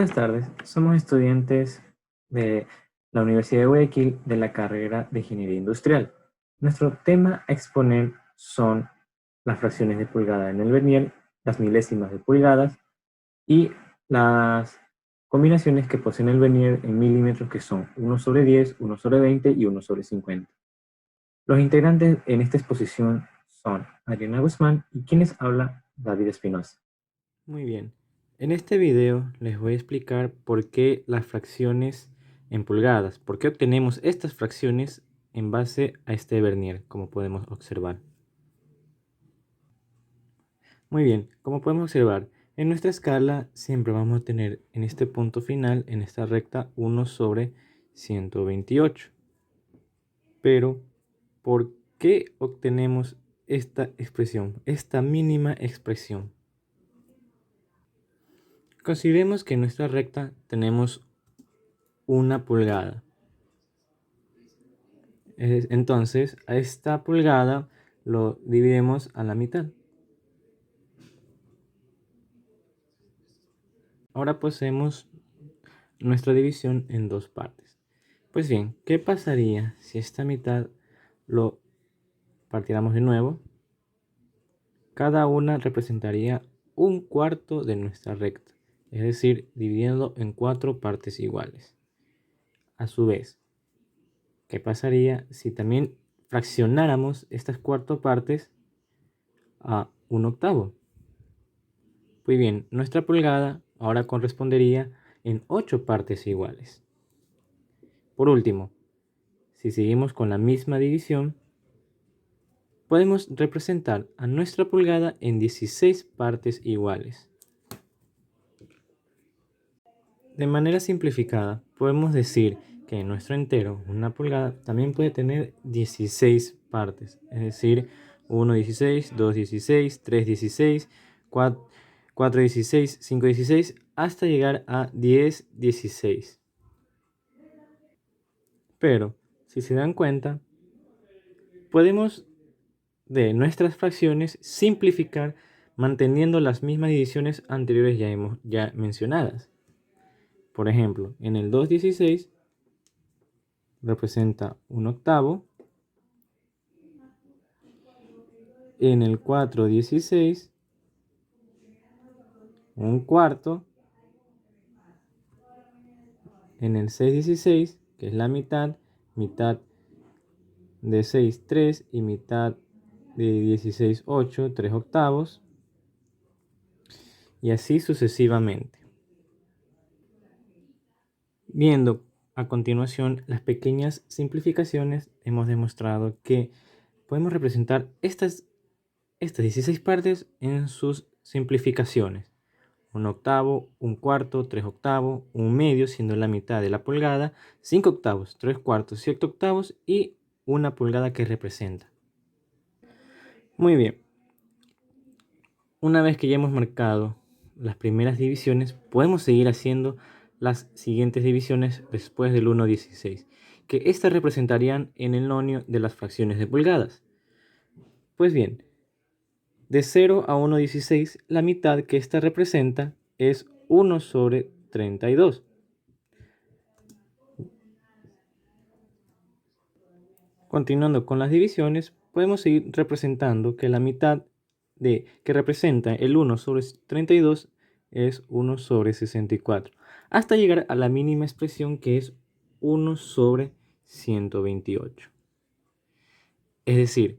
Buenas tardes, somos estudiantes de la Universidad de Guayaquil de la carrera de Ingeniería Industrial. Nuestro tema a exponer son las fracciones de pulgada en el vernier, las milésimas de pulgadas y las combinaciones que poseen el vernier en milímetros que son 1/10, 1/20 y 1/50. Los integrantes en esta exposición son Adriana Guzmán y quienes habla David Espinosa. Muy bien, en este video les voy a explicar por qué las fracciones en pulgadas, por qué obtenemos estas fracciones en base a este vernier, como podemos observar. Muy bien, como podemos observar, en nuestra escala siempre vamos a tener en este punto final, en esta recta, 1/128. Pero, ¿por qué obtenemos esta expresión, esta mínima expresión? Consideremos que en nuestra recta tenemos 1 pulgada. Entonces, a esta pulgada lo dividimos a la mitad. Ahora poseemos nuestra división en dos partes. Pues bien, ¿qué pasaría si esta mitad lo partiéramos de nuevo? Cada una representaría 1/4 de nuestra recta, es decir, dividiendo en 4 partes iguales. A su vez, ¿qué pasaría si también fraccionáramos estas 4 partes a 1/8? Muy bien, nuestra pulgada ahora correspondería en 8 partes iguales. Por último, si seguimos con la misma división, podemos representar a nuestra pulgada en 16 partes iguales. De manera simplificada, podemos decir que nuestro entero, una pulgada, también puede tener 16 partes, es decir, 1/16, 2/16, 3/16, 4/16, 5/16, hasta llegar a 10/16. Pero, si se dan cuenta, podemos de nuestras fracciones simplificar manteniendo las mismas divisiones anteriores ya mencionadas. Por ejemplo, en el 2/16 representa 1/8, en el 4/16 1/4, en el 6/16, que es la mitad, mitad de 6, 3 y mitad de 16, 8, 3/8, y así sucesivamente. Viendo a continuación las pequeñas simplificaciones, hemos demostrado que podemos representar estas 16 partes en sus simplificaciones. 1/8, 1/4, 3/8, 1/2 siendo la mitad de la pulgada, 5/8, 3/4, 7/8 y 1 pulgada que representa. Muy bien, una vez que ya hemos marcado las primeras divisiones, podemos seguir haciendo las siguientes divisiones después del 1/16, que estas representarían en el nonio de las fracciones de pulgadas. Pues bien, de 0 a 1/16, la mitad que esta representa es 1/32. Continuando con las divisiones, podemos seguir representando que la mitad que representa el 1/32 es 1/64, hasta llegar a la mínima expresión que es 1/128. Es decir,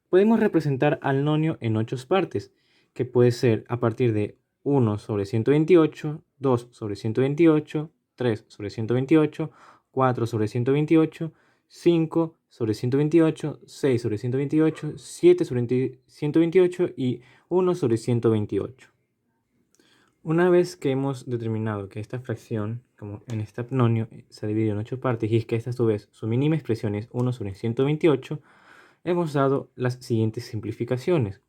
podemos representar al nonio en 8 partes, que puede ser a partir de 1/128, 2/128, 3/128, 4/128, 5/128, 6/128, 7/128 y 1/128. Una vez que hemos determinado que esta fracción, como en este nonio, se ha dividido en 8 partes y es que esta a su vez su mínima expresión es 1/128, hemos dado las siguientes simplificaciones.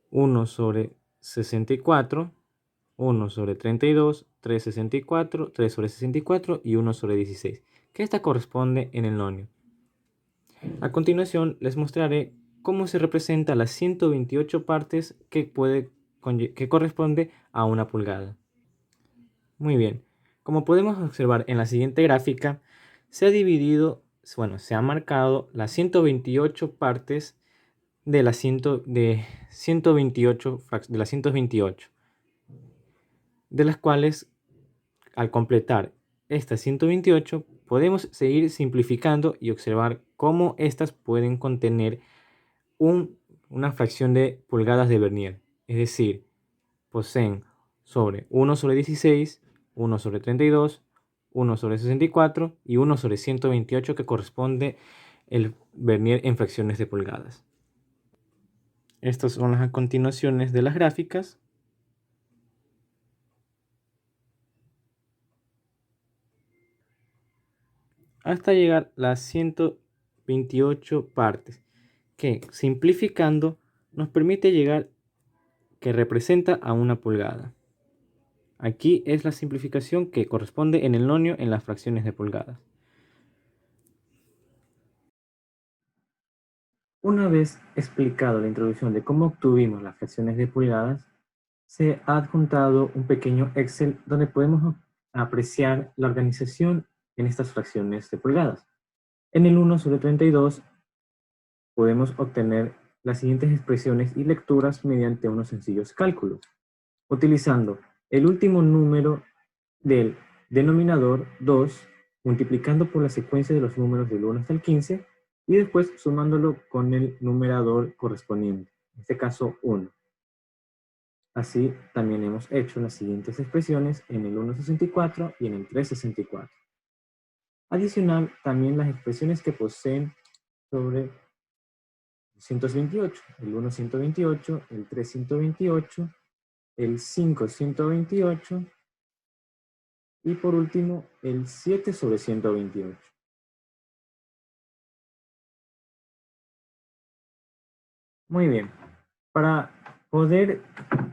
1/64, 1/32, 3/64, 3/64 y 1/16, que esta corresponde en el nonio. A continuación les mostraré cómo se representa las 128 partes que corresponde a 1 pulgada. Muy bien. Como podemos observar en la siguiente gráfica, se ha marcado las 128 partes de las 128, de las cuales, al completar estas 128, podemos seguir simplificando y observar cómo estas pueden contener una fracción de pulgadas de Vernier. Es decir, poseen sobre 1 sobre 16, 1 sobre 32, 1 sobre 64 y 1 sobre 128, que corresponde el Vernier en fracciones de pulgadas. Estas son las continuaciones de las gráficas. Hasta llegar a las 128 partes, que simplificando nos permite llegar que representa a 1 pulgada. Aquí es la simplificación que corresponde en el nonio en las fracciones de pulgadas. Una vez explicado la introducción de cómo obtuvimos las fracciones de pulgadas, se ha adjuntado un pequeño Excel donde podemos apreciar la organización en estas fracciones de pulgadas. En el 1 sobre 32 podemos obtener las siguientes expresiones y lecturas mediante unos sencillos cálculos, utilizando el último número del denominador 2, multiplicando por la secuencia de los números del 1 hasta el 15, y después sumándolo con el numerador correspondiente, en este caso 1. Así también hemos hecho las siguientes expresiones en el 1,64 y en el 3,64. Adicional, también las expresiones que poseen sobre 128, el 1,128, el 3,128, el 5,128 y por último el 7 sobre 128. Muy bien, para poder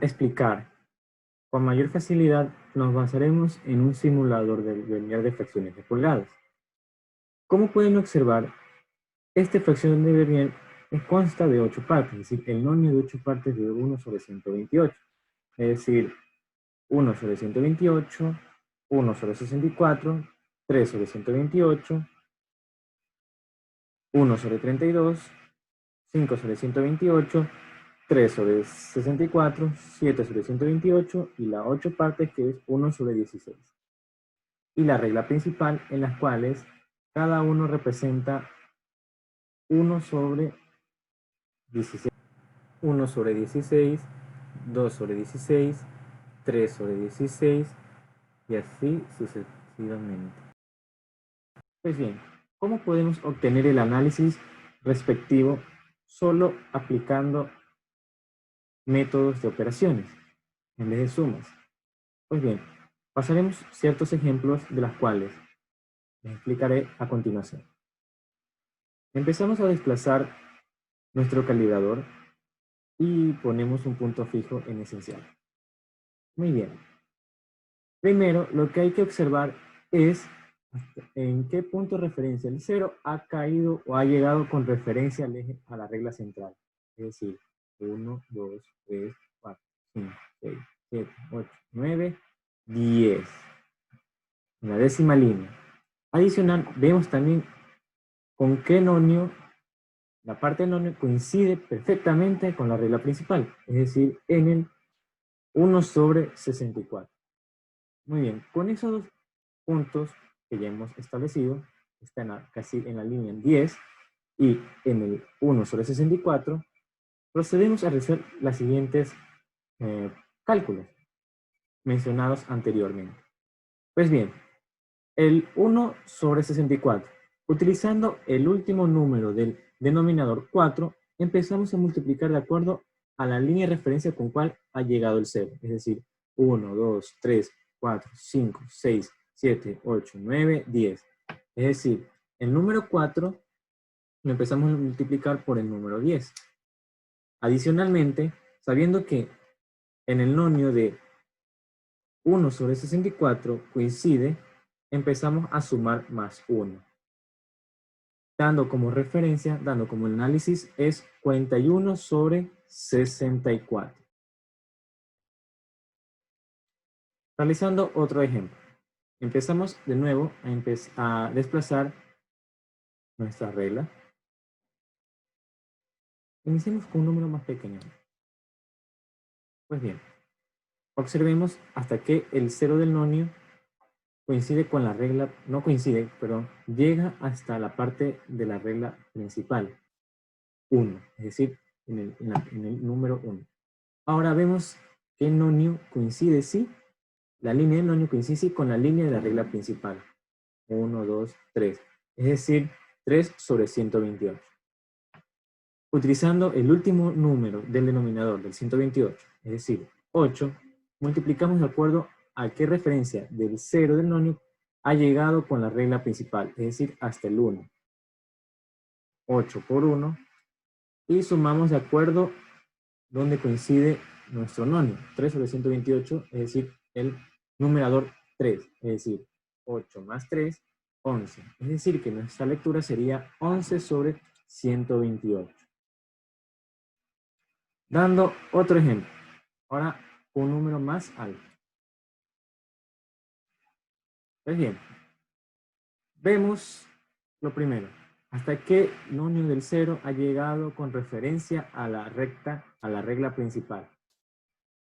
explicar con mayor facilidad nos basaremos en un simulador del Vernier de fracciones de pulgadas. Como pueden observar, esta fracción de Vernier consta de 8 partes, es decir, el nonio de 8 partes de 1 sobre 128, es decir, 1 sobre 128, 1 sobre 64, 3 sobre 128, 1 sobre 32, 5 sobre 128, 3 sobre 64, 7 sobre 128 y la 8 parte que es 1 sobre 16. Y la regla principal en las cuales cada uno representa 1 sobre 16, 1 sobre 16, 2 sobre 16, 3 sobre 16 y así sucesivamente. Pues bien, ¿cómo podemos obtener el análisis respectivo solo aplicando métodos de operaciones en vez de sumas? Pues bien, pasaremos ciertos ejemplos de las cuales les explicaré a continuación. Empezamos a desplazar nuestro calibrador y ponemos un punto fijo en esencial. Muy bien. Primero, lo que hay que observar es en qué punto de referencia el 0 ha caído o ha llegado con referencia al eje, a la regla central. Es decir, 1, 2, 3, 4, 5, 6, 7, 8, 9, 10. En la décima línea. Adicional, vemos también con qué nonio, la parte del nonio coincide perfectamente con la regla principal, es decir, en el 1 sobre 64. Muy bien, con esos dos puntos que ya hemos establecido, están casi en la línea 10 y en el 1 sobre 64, procedemos a realizar los siguientes cálculos mencionados anteriormente. Pues bien, el 1 sobre 64, utilizando el último número del denominador 4, empezamos a multiplicar de acuerdo a la línea de referencia con cual ha llegado el 0, es decir, 1, 2, 3, 4, 5, 6, 7, 8, 9, 10. Es decir, el número 4 lo empezamos a multiplicar por el número 10. Adicionalmente, sabiendo que en el nonio de 1 sobre 64 coincide, empezamos a sumar más 1. Dando como referencia, dando como análisis, es 41 sobre 64. Realizando otro ejemplo. Empezamos de nuevo a desplazar nuestra regla. Iniciemos con un número más pequeño. Pues bien, observemos hasta que el 0 del nonio coincide con la regla, no coincide, perdón, llega hasta la parte de la regla principal, 1, es decir, en el número 1. Ahora vemos que el nonio coincide, sí, la línea del nonio coincide sí, con la línea de la regla principal, 1, 2, 3, es decir, 3 sobre 128. Utilizando el último número del denominador del 128, es decir, 8, multiplicamos de acuerdo a qué referencia del 0 del nonio ha llegado con la regla principal, es decir, hasta el 1. 8 por 1, y sumamos de acuerdo donde coincide nuestro nonio, 3 sobre 128, es decir, el numerador 3, es decir, 8 más 3, 11. Es decir, que nuestra lectura sería 11 sobre 128. Dando otro ejemplo, ahora un número más alto. Pues bien, vemos lo primero, hasta qué nonio del 0 ha llegado con referencia a la regla principal.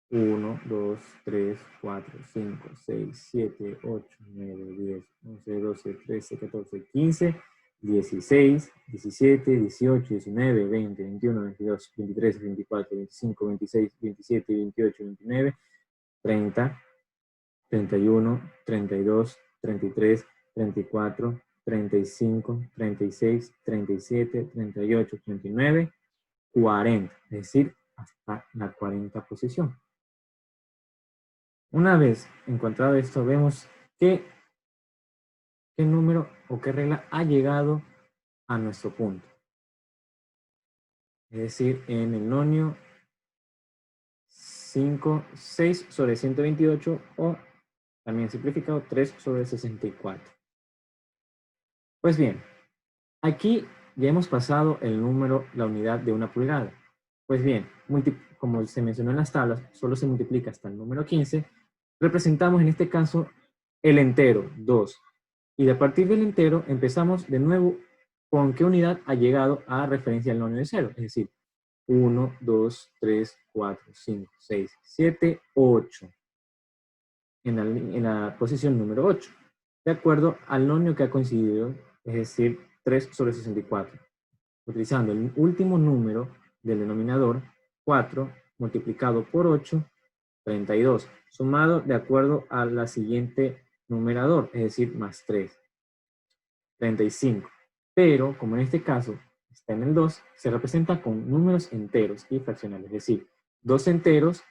1, 2, 3, 4, 5, 6, 7, 8, 9, 10, 11, 12, 13, 14, 15, 16, 17, 18, 19, 20, 21, 22, 23, 24, 25, 26, 27, 28, 29, 30, 31, 32, 33, 34, 35, 36, 37, 38, 39, 40, es decir, hasta la 40 posición. Una vez encontrado esto, vemos qué número o qué regla ha llegado a nuestro punto. Es decir, en el nonio 6 sobre 128 o también simplificado 3 sobre 64. Pues bien, aquí ya hemos pasado el número, la unidad de una pulgada. Pues bien, como se mencionó en las tablas, solo se multiplica hasta el número 15. Representamos en este caso el entero, 2. Y a partir del entero empezamos de nuevo con qué unidad ha llegado a referencia al nonio de 0. Es decir, 1, 2, 3, 4, 5, 6, 7, 8. En la posición número 8. De acuerdo al nonio que ha coincidido, es decir, 3 sobre 64. Utilizando el último número del denominador, 4 multiplicado por 8, 32, sumado de acuerdo a la siguiente numerador, es decir, más 3, 35. Pero, como en este caso está en el 2, se representa con números enteros y fraccionales, es decir, 2 enteros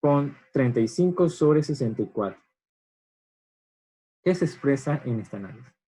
con 35 sobre 64, que se expresa en este análisis.